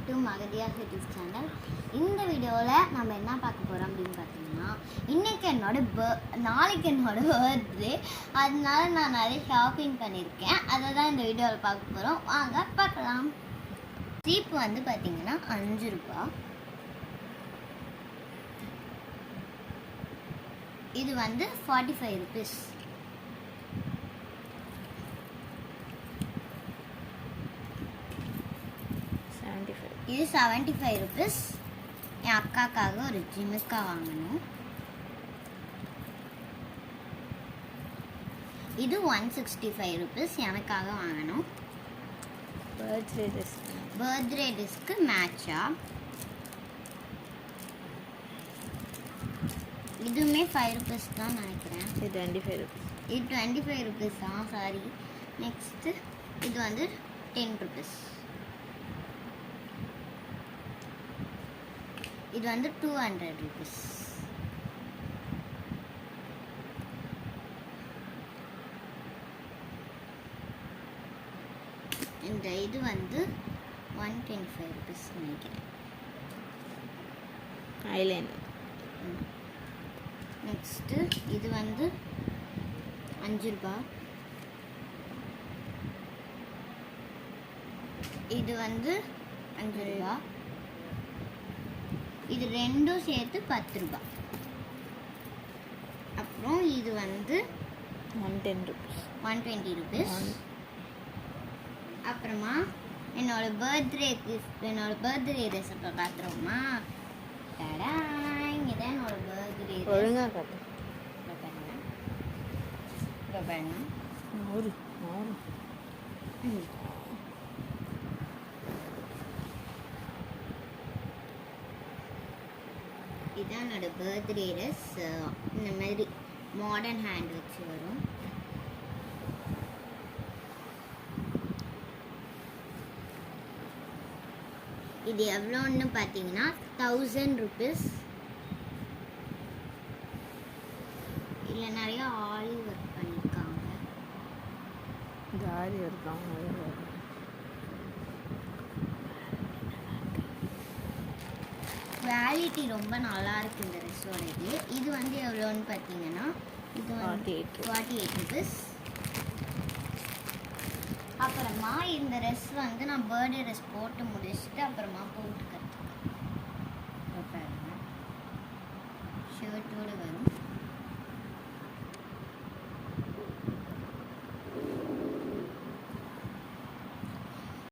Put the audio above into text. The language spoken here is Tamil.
To மகதியா cities channel. இந்த வீடியோவில் நம்ம என்ன பார்க்க போகிறோம் அப்படின்னு பார்த்தீங்கன்னா, நாளைக்கு என்னோட பர்த்டே. அதனால நான் நிறைய ஷாப்பிங் பண்ணியிருக்கேன். அதை தான் இந்த வீடியோவில் பார்க்க போகிறோம். வாங்க பார்க்கலாம். சீப்பு வந்து பார்த்தீங்கன்னா 5 ரூபா. இது வந்து 45 ருபீஸ். இது 75 ருபீஸ். என் அக்காக்காக ஒரு ஜிமிக்கா வாங்கணும். இது 165 ருபீஸ் எனக்காக வாங்கணும். பர்த்டே டிஸ்க்கு மேட்சா. இதுவுமே 5 ருபீஸ் தான் நினைக்கிறேன். இது 25 ருபீஸ். இது 25 ருபீஸ் தான், சாரி. நெக்ஸ்ட்டு இது வந்து 10 ருபீஸ். இது வந்து 200 ருபீஸ். இந்த இது வந்து 125 ருபீஸ் நினைக்கிறேன். ஐலைனர். நெக்ஸ்ட்டு இது வந்து 5 ரூபா. இது வந்து 5 ரூபா. இது ரெண்டும் சேர்த்து 10 ரூபா. அப்புறம் இது வந்து 110 ருபீஸ். 120 ருபீஸ். அப்புறமா என்னோட பர்த்டே ரெசிப்பை பார்த்துருவோமா? டடா, இங்கே தான் என்னோட பர்த்டே. ஒழுங்காக காட்டு. பாருங்க. இதான் என்னோட பர்த்டே ட்ரெஸ். இந்த மாதிரி மாடர்ன் ஹேண்ட் வச்சு வரும். இது எவ்வளோன்னு பார்த்தீங்கன்னா 1000 ருபீஸ். இதில் நிறைய ஆலி ஒர்க் பண்ணியிருக்காங்க. இந்த ஆரி ஒர்க் குவாலிட்டி ரொம்ப நல்லா இருக்கு இந்த ட்ரெஸ்ஸோட. இது வந்து எவ்வளோன்னு பார்த்தீங்கன்னா, இது வந்து 48 ருபீஸ். அப்புறமா இந்த ட்ரெஸ் வந்து நான் பர்த்டே ட்ரெஸ் போட்டு முடிச்சுட்டு அப்புறமா போட்டுக்கிறேன். ஷர்ட்டோடு வரும்.